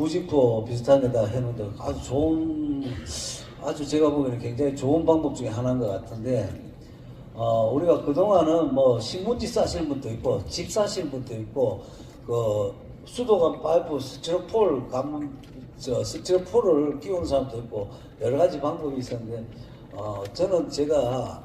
부직포 비슷한 데다 해놓는데 아주 좋은, 아주 제가 보기에는 굉장히 좋은 방법 중에 하나인 것 같은데, 우리가 그동안은 뭐 신문지 싸시는 분도 있고, 집 사시는 분도 있고, 그 수도관 파이프 스티로폴을 끼우는 사람도 있고, 여러 가지 방법이 있었는데, 저는 제가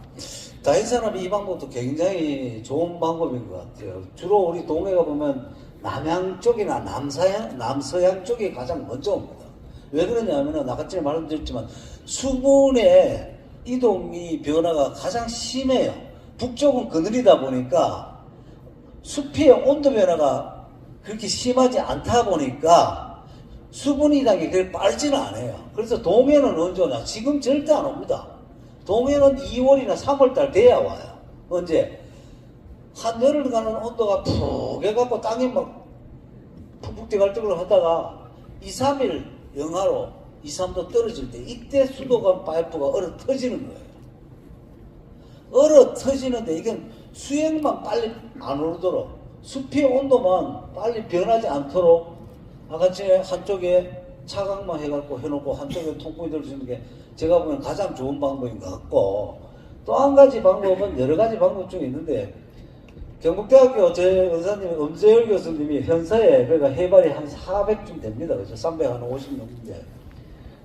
다른 사람이 이 방법도 굉장히 좋은 방법인 것 같아요. 주로 우리 동해가 보면 남양 쪽이나 남서양 쪽이 가장 먼저 옵니다. 왜 그러냐면은 아까 전에 말씀드렸지만 수분의 이동이 변화가 가장 심해요. 북쪽은 그늘이다 보니까 숲의 온도 변화가 그렇게 심하지 않다 보니까 수분 이동이 그렇게 빠르지는 않아요. 그래서 동해는 언제 오냐? 지금 절대 안 옵니다. 동해는 2월이나 3월달 돼야 와요. 언제? 한여름가는 온도가 푹 해갖고 땅이 막 푹푹 대갈대갈 하다가 2, 3일 영하로 2, 3도 떨어질 때 이때 수도관 파이프가 얼어 터지는 거예요. 얼어 터지는데 이건 수액만 빨리 안 오르도록 숲의 온도만 빨리 변하지 않도록 아까 전에 한쪽에 차광만 해갖고 해놓고 한쪽에 통풍이 들어주는 게 제가 보면 가장 좋은 방법인 것 같고, 또 한 가지 방법은 여러 가지 방법 중에 있는데 경북대학교 제 의사님 엄재열 교수님이 현사에 그러니까 해발이 한 400쯤 됩니다. 그래서 350 넘는데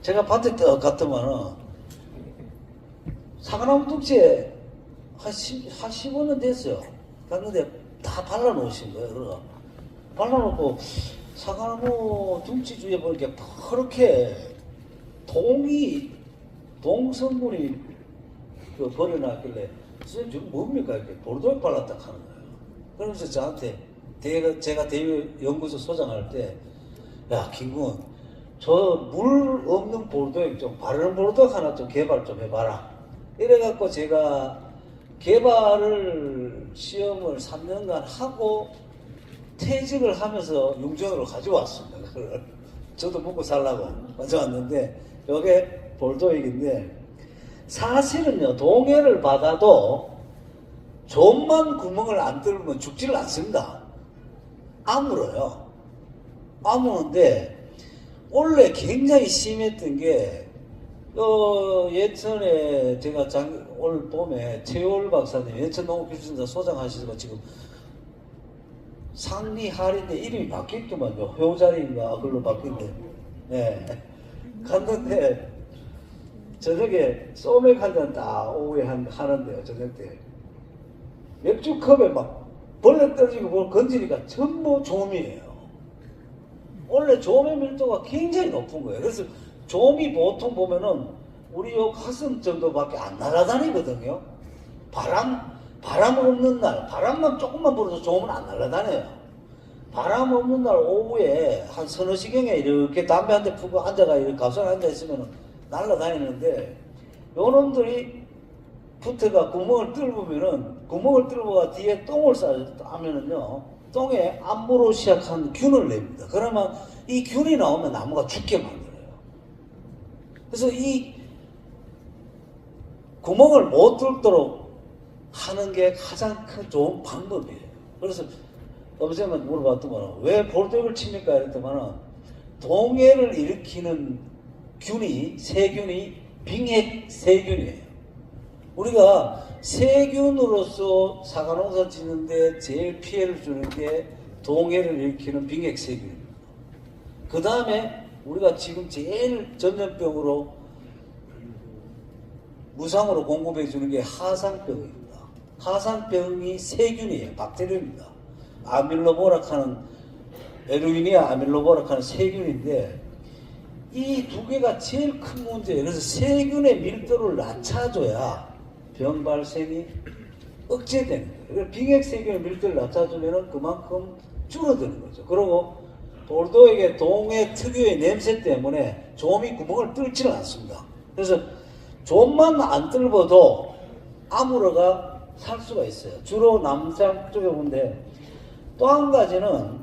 제가 밭에 떡 갔더만은 사과나무 뚝지에 한 15년 됐어요. 갔는데 다 발라놓으신 거예요. 그래서 발라놓고 사과나무 둥지 주위에 보니까 그렇게 동성분이 그 버려놨길래 선생님 지금 뭡니까? 이렇게 보르도에 발랐다 하는 거예요. 그러면서 저한테 제가 대외연구소 소장할 때, 야 김군 저 물 없는 보르도액 좀 바르는 보르도액 하나 좀 개발 좀 해봐라. 이래갖고 제가 개발을 시험을 3년간 하고 퇴직을 하면서 융전으로 가져왔습니다. 그걸 저도 먹고 살라고 가져왔는데 이게 보르도액인데, 사실은요 동해를 받아도 좀만 구멍을 안 뚫으면 죽지를 않습니다. 아물어요. 아무는데 원래 굉장히 심했던 게 예천에 제가 올 봄에 최월 박사님 예천농업기술센터 소장하시고 지금 상리 하리인데 이름이 바뀌었더만요. 효자리인가 그걸로 바뀐데, 네. 갔는데 저녁에 소맥 한 잔 딱 오후에 하는데요. 저녁 때 맥주컵에 막 벌레 떨어지고 뭘 건지니까 전부 조미예요. 원래 조미 밀도가 굉장히 높은 거예요. 그래서 조미 보통 보면은 우리 요 가슴 정도밖에 안 날아다니거든요. 바람 없는 날, 바람만 조금만 불어도 조미는 안 날아다녀요. 바람 없는 날 오후에 한 서너 시경에 이렇게 담배 한 대 푸고 앉아가 이렇게 가수에 앉아 있으면 날아다니는데, 요놈들이 붙어가 구멍을 뚫어가 뒤에 똥을 싸면은요 똥에 암무로 시작한 균을 냅니다. 그러면 이 균이 나오면 나무가 죽게 만들어요. 그래서 이 구멍을 못 뚫도록 하는 게 가장 큰 좋은 방법이에요. 그래서 엄쌤한테 물어봤더만 왜 보르도액을 칩니까? 이랬더만 동해를 일으키는 세균이 빙액세균이에요. 우리가 세균으로서 사과농사 짓는데 제일 피해를 주는 게 동해를 일으키는 빙액세균입니다. 그 다음에 우리가 지금 제일 전염병으로 무상으로 공급해 주는 게 하상병입니다. 하상병이 세균이에요. 박테리아입니다. 아밀로보락하는 에루이니아 아밀로보락하는 세균인데 이 두 개가 제일 큰 문제예요. 그래서 세균의 밀도를 낮춰줘야 병 발생이 억제되는 거예요. 빙액세균의 밀도를 낮춰주면 그만큼 줄어드는 거죠. 그리고 보르도액의 동해 특유의 냄새 때문에 조미 구멍을 뚫지는 않습니다. 그래서 좀만 안 뚫어도 아무러가 살 수가 있어요. 주로 남산 쪽에 보는데, 또 한 가지는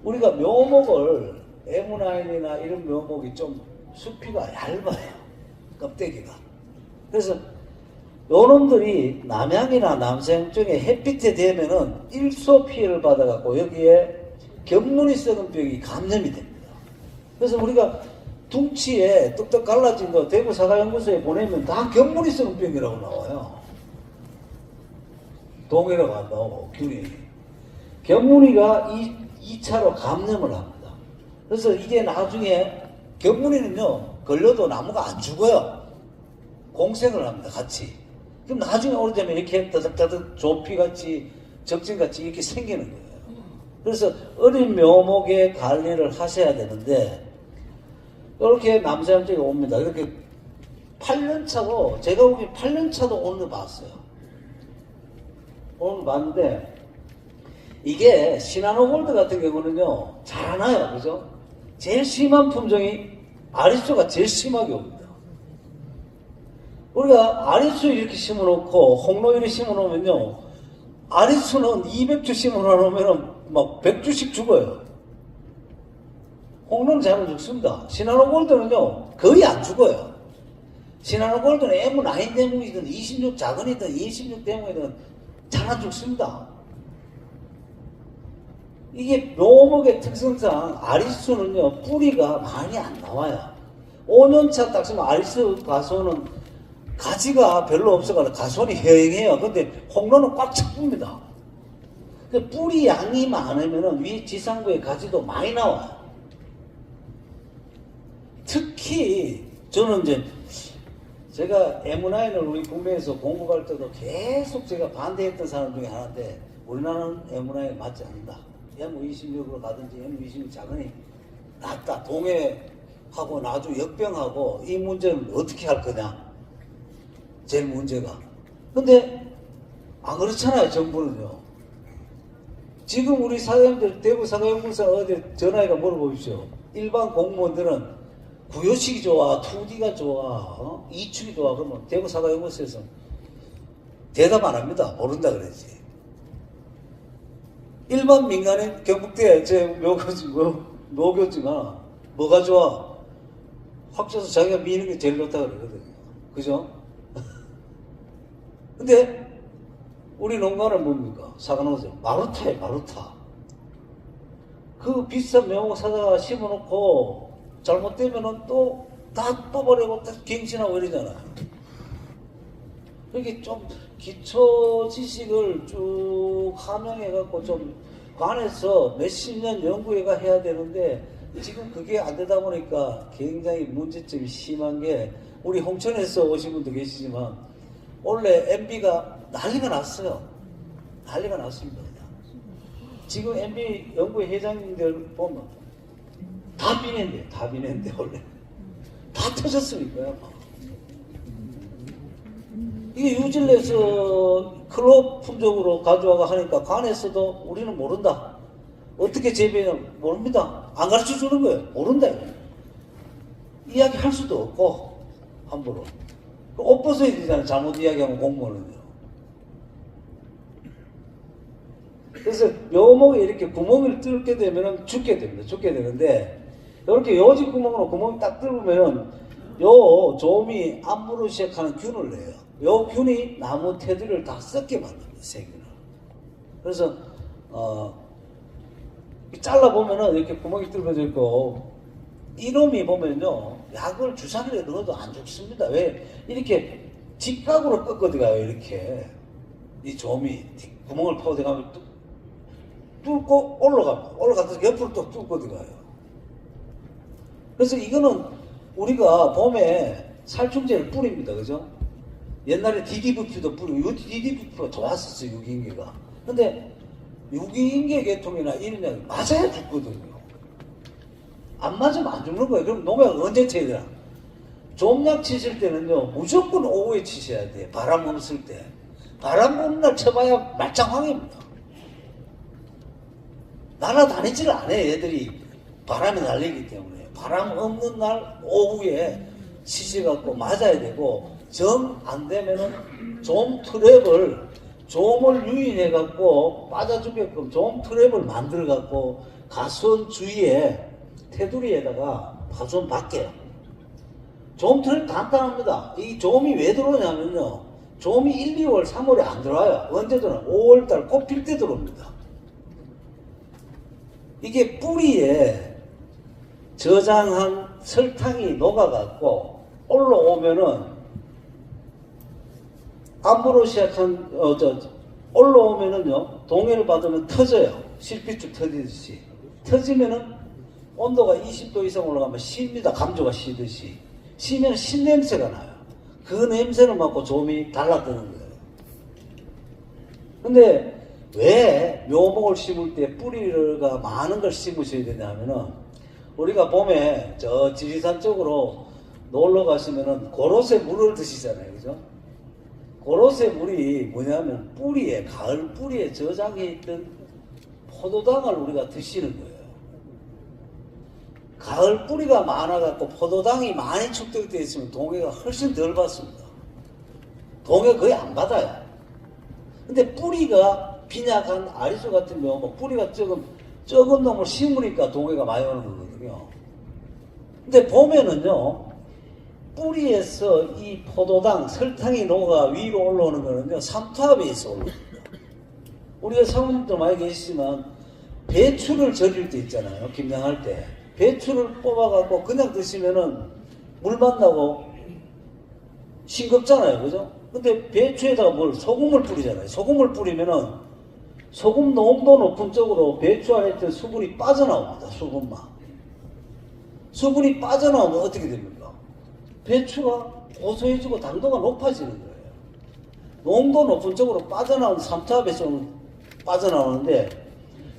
우리가 묘목을 에무나인이나 이런 묘목이 좀 수피가 얇아요. 껍데기가. 그래서 요놈들이 남양이나 남서양 쪽에 햇빛에 대면은 일소 피해를 받아갖고 여기에 겹무늬 썩은 벽이 감염이 됩니다. 그래서 우리가 둥치에 뚝뚝 갈라진 거 대구 사과연구소에 보내면 다 견무리성병이라고 나와요. 동해라고 안 나오고 균이. 견무리가 2차로 감염을 합니다. 그래서 이게 나중에 견무리는요 걸려도 나무가 안 죽어요. 공생을 합니다. 같이. 그럼 나중에 오래되면 이렇게 따닥따닥 조피같이 적진같이 이렇게 생기는 거예요. 그래서 어린 묘목의 관리를 하셔야 되는데 이렇게 남사형제가 옵니다. 이렇게 8년차고 제가 보기 8년차도 오늘 봤어요. 오늘 봤는데 이게 시나노골드 같은 경우는요 잘 안 와요. 그죠? 제일 심한 품종이 아리수가 제일 심하게 옵니다. 우리가 아리수 이렇게 심어놓고 홍로이를 심어놓으면요 아리수는 200주 심어놓으면 막 100주씩 죽어요. 홍로는 잘 안 죽습니다. 시나노골드는요 거의 안 죽어요. 시나노골드는 M9 대목이든 26 작은이든 26 대목이든 잘 안 죽습니다. 이게 묘목의 특성상 아리수는요 뿌리가 많이 안 나와요. 5년차 딱 쓰면 아리수 가수는 가지가 별로 없어가지고 가수는 허행해요. 근데 홍로는 꽉 찹니다. 뿌리 양이 많으면 위 지상부의 가지도 많이 나와요. 특히 저는 이제 제가 M9을 우리 국내에서 공부할 때도 계속 제가 반대했던 사람 중에 하나인데 우리나라는 M9에 맞지 않는다. M26으로 가든지 M26 작으니 낫다. 동해하고 나주 역병하고 이 문제는 어떻게 할 거냐. 제일 문제가. 근데 안 그렇잖아요. 정부는요. 지금 우리 사장님들 대구 사과연구소 어디 전화해가 물어보십시오. 일반 공무원들은 구요식이 좋아, 2D가 좋아, 이축이 좋아. 그러면 대구 사과연구소에서 대답 안 합니다. 모른다 그러지. 일반 민간인 경북대 제 노교지가 뭐가 좋아? 확쳐서 자기가 미는 게 제일 좋다 그러거든요. 그죠? 근데 우리 농가는 뭡니까? 사과농사 마루타에 마루타. 그 비싼 묘목 사다가 심어놓고 잘못되면은 또 다 뽑아내고 다 갱신하고 이러잖아요. 이렇게 좀 기초 지식을 쭉 함양해갖고 좀 관해서 몇십 년 연구해가 해야 되는데 지금 그게 안 되다 보니까 굉장히 문제점이 심한 게 우리 홍천에서 오신 분도 계시지만 원래 MB가 난리가 났어요. 난리가 났습니다. 지금 MB 연구회 회장님들 보면 다 비낸데, 다 비낸데 원래 다 터졌으니까요. 이게 유질에서 클럽 품종으로 가져와가 하니까 관에서도 우리는 모른다. 어떻게 재배냐 모릅니다. 안 가르쳐 주는 거예요. 모른다. 이야기 할 수도 없고 함부로. 옷 벗어야 되잖아요. 잘못 이야기하면 공무원은요. 그래서 묘목에 이렇게 구멍을 뚫게 되면 죽게 됩니다. 죽게 되는데 이렇게 요지 구멍으로 구멍 딱 뚫으면 요 조미 안무로 시작하는 균을 내요. 요 균이 나무 테두리를 다 썩게 만듭니다. 세균을. 그래서 잘라보면은 이렇게 구멍이 뚫어져 있고 이놈이 보면요 약을 주사기를 넣어도 안 죽습니다. 왜? 이렇게 직각으로 꺾어 들어가요. 이렇게 이 조미 구멍을 파고 들어가면 뚫고 올라갑니다. 올라가서 옆으로 또 뚫고 들어가요. 그래서 이거는 우리가 봄에 살충제를 뿌립니다. 그죠? 옛날에 DDVP도 뿌리고 DDVP가 좋았었어요. 유기인계가. 근데 유기인계 계통이나 이런 약이 맞아야 죽거든요. 안 맞으면 안 죽는 거예요. 그럼 농약 언제 쳐야 되나? 좀약 치실 때는요 무조건 오후에 치셔야 돼요. 바람 없을 때. 바람 부는 날 쳐봐야 말짱황입니다. 날아다니지를 않아요. 얘들이 바람이 날리기 때문에. 바람 없는 날 오후에 치셔갖고 맞아야 되고 정 안 되면은 좀 트랩을 좀을 유인해갖고 빠져주게끔 좀 트랩을 만들어갖고 가수원 주위에 테두리에다가 좀 밖에요. 좀 트랩 간단합니다. 이 좀이 왜 들어오냐면요. 좀이 1, 2월, 3월에 안 들어와요. 언제 들어와요? 5월달 꽃 필 때 들어옵니다. 이게 뿌리에 저장한 설탕이 녹아갖고 올라오면은 암으로 시작한 올라오면은요 동해를 받으면 터져요. 실핏줄 터지듯이. 터지면은 온도가 20도 이상 올라가면 쉽니다. 감조가 쉬듯이. 쉬면 신냄새가 나요. 그 냄새를 맡고 좀이 달라뜨는 거예요. 근데 왜 묘목을 심을 때 뿌리가 많은 걸 심으셔야 되냐면은 우리가 봄에 저 지리산 쪽으로 놀러 가시면은 고로쇠 물을 드시잖아요. 그죠? 고로쇠 물이 뭐냐면 뿌리에, 가을 뿌리에 저장해 있던 포도당을 우리가 드시는 거예요. 가을 뿌리가 많아갖고 포도당이 많이 축적되어 있으면 동해가 훨씬 덜 받습니다. 동해 거의 안 받아요. 근데 뿌리가 빈약한 아리수 같은 경우 뭐 뿌리가 적은 놈을 심으니까 동해가 많이 오는 거거든요. 근데 보면은요 뿌리에서 이 포도당, 설탕이 녹아 위로 올라오는 거는요 삼투압에서 올라옵니다. 우리가 사모님들 많이 계시지만 배추를 절일 때 있잖아요. 김장할 때 배추를 뽑아갖고 그냥 드시면은 물 만나고 싱겁잖아요. 그죠? 근데 배추에다가 소금을 뿌리잖아요. 소금을 뿌리면은 소금 농도 높은 쪽으로 배추 안에 있던 수분이 빠져나옵니다. 수분이 빠져나오면 어떻게 됩니까? 배추가 고소해지고 당도가 높아지는 거예요. 농도 높은 쪽으로 빠져나오는 삼투압에서 빠져나오는데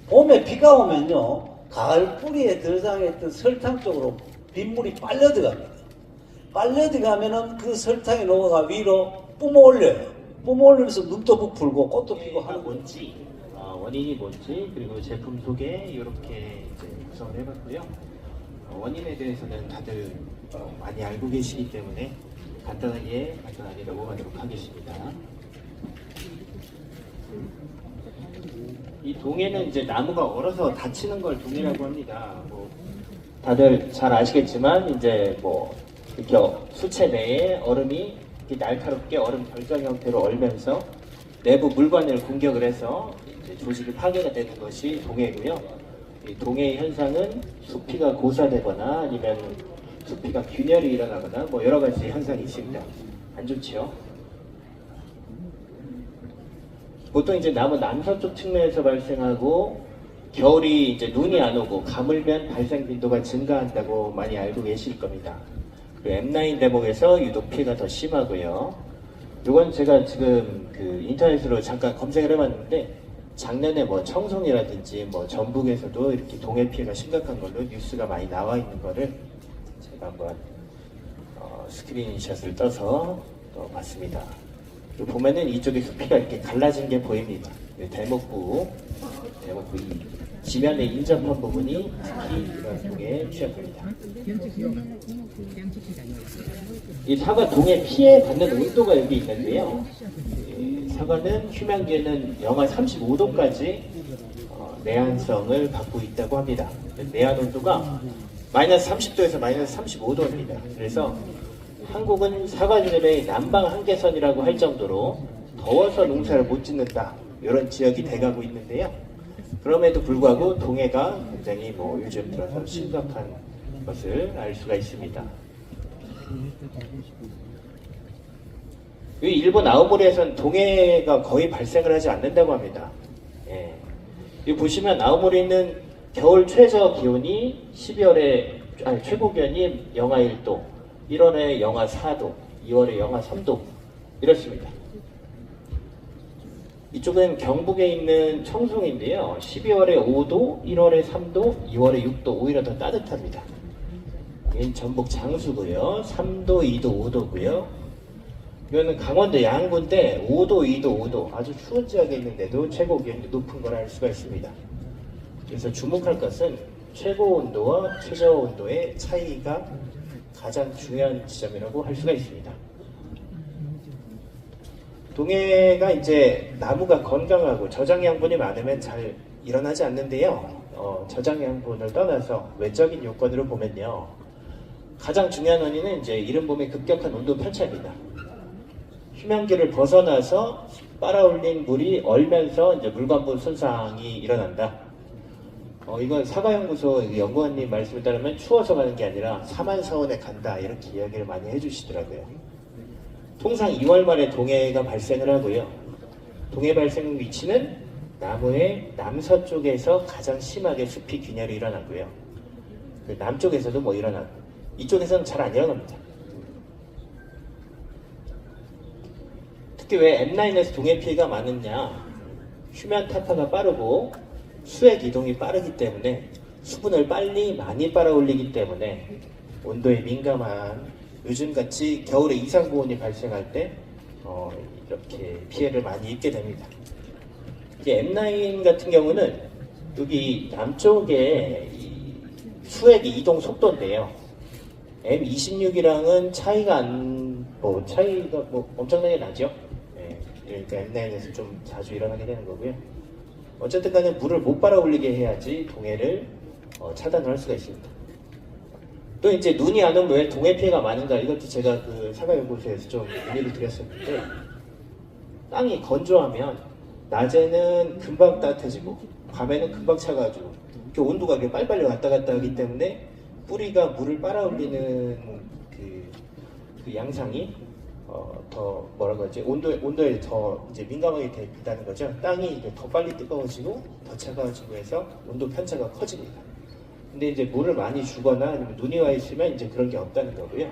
봄에 비가 오면요 가을 뿌리에 저장했던 설탕 쪽으로 빗물이 빨려 들어갑니다. 빨려 들어가면은 그 설탕이 녹아가 위로 뿜어 올려요. 뿜어 올리면서 눈도 부풀고 꽃도 피고 하는 뭔지 원인이 뭔지 그리고 제품 소개 이렇게 이제 구성을 해봤고요. 원인에 대해서는 다들 많이 알고 계시기 때문에 간단하게 넘어가도록 하겠습니다. 이 동해는 이제 나무가 얼어서 다치는 걸 동해라고 합니다. 뭐 다들 잘 아시겠지만 이제 뭐 이렇게 수채 내에 얼음이 이렇게 날카롭게 얼음 결정 형태로 얼면서 내부 물관을 공격을 해서 이제 조직이 파괴가 되는 것이 동해고요. 이 동해의 현상은 수피가 고사되거나 아니면 수피가 균열이 일어나거나 뭐 여러 가지 현상이 있습니다. 안 좋지요? 보통 이제 나무 남서쪽 측면에서 발생하고 겨울이 이제 눈이 안 오고 가물면 발생 빈도가 증가한다고 많이 알고 계실 겁니다. 그리고 M9 대목에서 유독 피해가 더 심하고요. 이건 제가 지금 그 인터넷으로 잠깐 검색을 해봤는데 작년에 뭐 청송이라든지 뭐 전북에서도 이렇게 동해 피해가 심각한 걸로 뉴스가 많이 나와 있는 거를 제가 한번 스크린샷을 떠서 봤습니다. 보면은 이쪽에 수피가 이렇게 갈라진 게 보입니다. 대목부 이 지면에 인접한 부분이 특히 이런 동해에 취약합니다. 이 사과 동해 피해 받는 온도가 여기 있는데요. 사과는 휴면기에는 영하 35도까지 내한성을 받고 있다고 합니다. 내한 온도가 마이너스 30도에서 마이너스 35도입니다. 그래서 한국은 사과주림의 남방 한계선이라고 할 정도로 더워서 농사를 못 짓는다 이런 지역이 돼가고 있는데요. 그럼에도 불구하고 동해가 굉장히 뭐 요즘 들어서 심각한 것을 알 수가 있습니다. 일본 아오모리에서는 동해가 거의 발생을 하지 않는다고 합니다. 예. 여기 보시면 아오모리는 겨울 최저 기온이 12월에 최고 기온이 영하 1도, 1월에 영하 4도, 2월에 영하 3도 이렇습니다. 이쪽은 경북에 있는 청송인데요. 12월에 5도, 1월에 3도, 2월에 6도 오히려 더 따뜻합니다. 여기는 전북 장수고요. 3도, 2도, 5도고요. 이거는 강원도 양구인데 5도, 2도, 5도 아주 추운 지역에 있는데도 최고 기온이 높은 걸 알 수가 있습니다. 그래서 주목할 것은 최고 온도와 최저 온도의 차이가 가장 중요한 지점이라고 할 수가 있습니다. 동해가 이제 나무가 건강하고 저장 양분이 많으면 잘 일어나지 않는데요. 저장 양분을 떠나서 외적인 요건으로 보면요. 가장 중요한 원인은 이제 이른 봄의 급격한 온도 편차입니다. 휴면기를 벗어나서 빨아올린 물이 얼면서 이제 물관부 손상이 일어난다. 이건 사과연구소 연구원님 말씀에 따르면 추워서 가는 게 아니라 사만사원에 간다 이렇게 이야기를 많이 해주시더라고요. 통상 2월 말에 동해가 발생을 하고요. 동해 발생 위치는 나무의 남서쪽에서 가장 심하게 숲이 균열이 일어나고요. 그 남쪽에서도 뭐 일어나고 이쪽에서는 잘 안 일어납니다. 특히 왜 M9에서 동해 피해가 많았냐? 휴면 타파가 빠르고 수액 이동이 빠르기 때문에 수분을 빨리 많이 빨아올리기 때문에 온도에 민감한 요즘같이 겨울에 이상고온이 발생할 때 이렇게 피해를 많이 입게 됩니다. 이제 M9 같은 경우는 여기 남쪽에 이 수액 이동 속도인데요. M26이랑은 차이가 엄청나게 나죠. 그러니까 M9에서 좀 자주 일어나게 되는 거고요. 어쨌든 간에 물을 못 빨아올리게 해야지 동해를 차단을 할 수가 있습니다. 또 이제 눈이 안 오면 왜 동해 피해가 많은가, 이것도 제가 그 사과연구소에서 좀 문의를 드렸었는데, 땅이 건조하면 낮에는 금방 따뜻해지고 밤에는 금방 차가지고 이렇게 온도가 이렇게 빨리빨리 왔다 갔다 하기 때문에 뿌리가 물을 빨아올리는 그 양상이 더 뭐라고 하지, 온도에 더 이제 민감하게 된다는 거죠. 땅이 이제 더 빨리 뜨거워지고 더 차가워지고 해서 온도 편차가 커집니다. 근데 이제 물을 많이 주거나 아니면 눈이 와 있으면 이제 그런 게 없다는 거고요.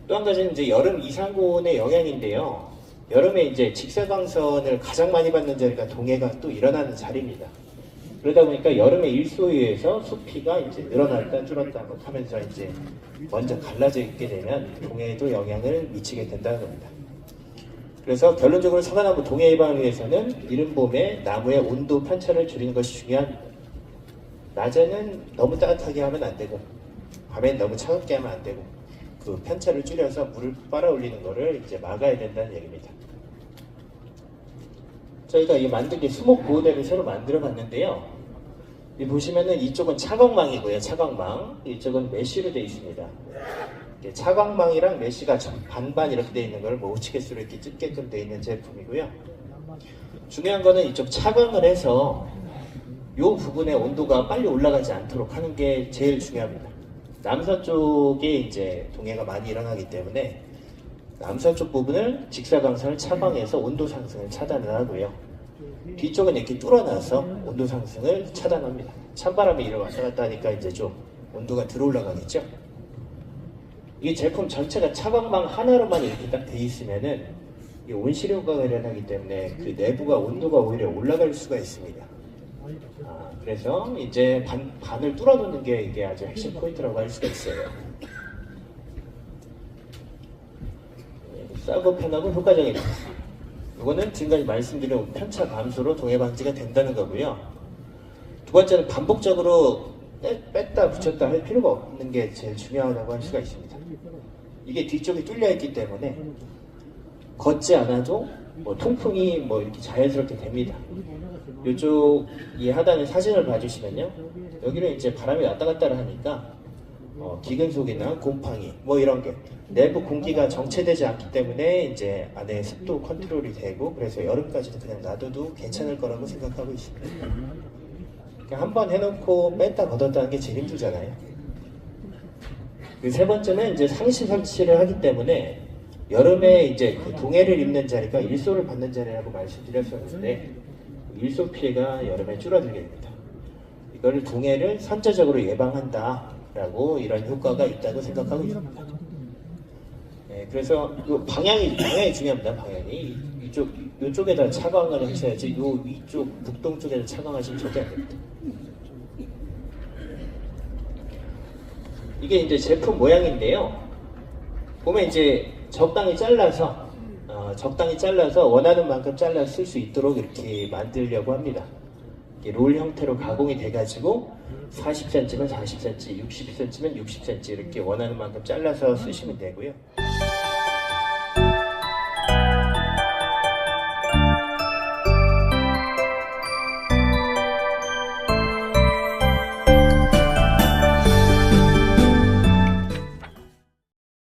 또 한 가지는 이제 여름 이상고온의 영향인데요. 여름에 이제 직사광선을 가장 많이 받는 자리가 동해가 또 일어나는 자리입니다. 그러다 보니까 여름에 일소에 의해서 숲이가 이제 늘어났다 줄었다 하면서 이제 먼저 갈라져 있게 되면 동해에도 영향을 미치게 된다는 겁니다. 그래서 결론적으로 사과나무 동해 예방을 위해서는 이른 봄에 나무의 온도 편차를 줄이는 것이 중요합니다. 낮에는 너무 따뜻하게 하면 안 되고 밤에는 너무 차갑게 하면 안 되고 그 편차를 줄여서 물을 빨아올리는 것을 이제 막아야 된다는 얘기입니다. 저희가 이 만들기 수목 보호대를 새로 만들어 봤는데요. 이 보시면은 이쪽은 차광망이고요. 차광망. 이쪽은 메쉬로 되어 있습니다. 차광망이랑 메쉬가 반반 이렇게 되어 있는 걸 뭐 우측에서 이렇게 찢게끔 되어 있는 제품이고요. 중요한 거는 이쪽 차광을 해서 이 부분의 온도가 빨리 올라가지 않도록 하는 게 제일 중요합니다. 남서쪽에 이제 동해가 많이 일어나기 때문에 남서쪽 부분을 직사광선을 차광해서 온도 상승을 차단을 하고요. 뒤쪽은 이렇게 뚫어놔서 온도 상승을 차단합니다. 찬바람이 이렇게 왔다 갔다 하니까 이제 좀 온도가 들어 올라가겠죠. 이 제품 전체가 차광망 하나로만 이렇게 딱 돼 있으면은 이 온실 효과가 일어나기 때문에 그 내부가 온도가 오히려 올라갈 수가 있습니다. 그래서 이제 반을 뚫어놓는 게 이게 아주 핵심 포인트라고 할 수가 있어요. 싸고 편하고 효과적입니다. 이거는 지금까지 말씀드린 편차 감소로 동해 방지가 된다는 거고요. 두 번째는 반복적으로 뺐다 붙였다 할 필요가 없는 게 제일 중요하다고 할 수가 있습니다. 이게 뒤쪽이 뚫려 있기 때문에 걷지 않아도 통풍이 이렇게 자연스럽게 됩니다. 이쪽 이 하단의 사진을 봐주시면요, 여기는 이제 바람이 왔다 갔다 하니까 기근 속이나 곰팡이 이런 게 내부 공기가 정체되지 않기 때문에 이제 안에 습도 컨트롤이 되고, 그래서 여름까지도 그냥 놔둬도 괜찮을 거라고 생각하고 있습니다. 한번 해놓고 뺐다 걷었다는 게 제일 힘들잖아요. 그 세 번째는 이제 상시 설치를 하기 때문에 여름에 이제 그 동해를 입는 자리가 일소를 받는 자리라고 말씀드렸었는데 일소 피해가 여름에 줄어들게 됩니다. 이걸 동해를 선제적으로 예방한다라고 이런 효과가 있다고 생각하고 있습니다. 네, 그래서 요 방향이 중요합니다. 방향이 이쪽에다 차광을 하셔야지 위쪽 북동 쪽에다 차광하시면 절대 안 됩니다. 이게 이제 제품 모양인데요. 보면 이제 적당히 잘라서 원하는 만큼 잘라 쓸 수 있도록 이렇게 만들려고 합니다. 롤 형태로 가공이 돼가지고 40cm면 40cm, 60cm면 60cm 이렇게 원하는 만큼 잘라서 쓰시면 되고요.